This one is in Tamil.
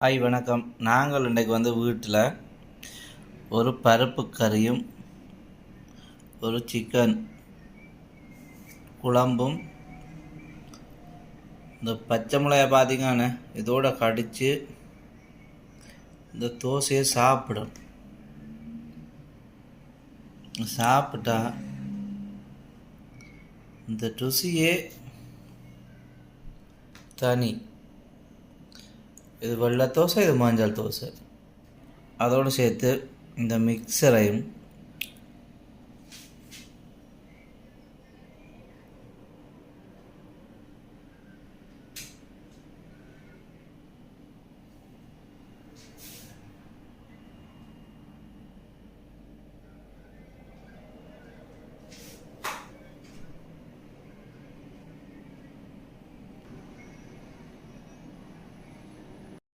ஹாய் வணக்கம். நாங்கள் இன்றைக்கு வீட்டில் ஒரு பருப்பு கறியும் ஒரு சிக்கன் குழம்பும் இந்த பச்சை மிளகாய் பார்த்திங்கன்னா இதோட கடித்து இந்த தோசையை சாப்பிட்டா இந்த ருசியே தனி. இது வெள்ளை தோசை, இது மஞ்சள் தோசை. அதோடு சேர்த்து இந்த மிக்சரையும்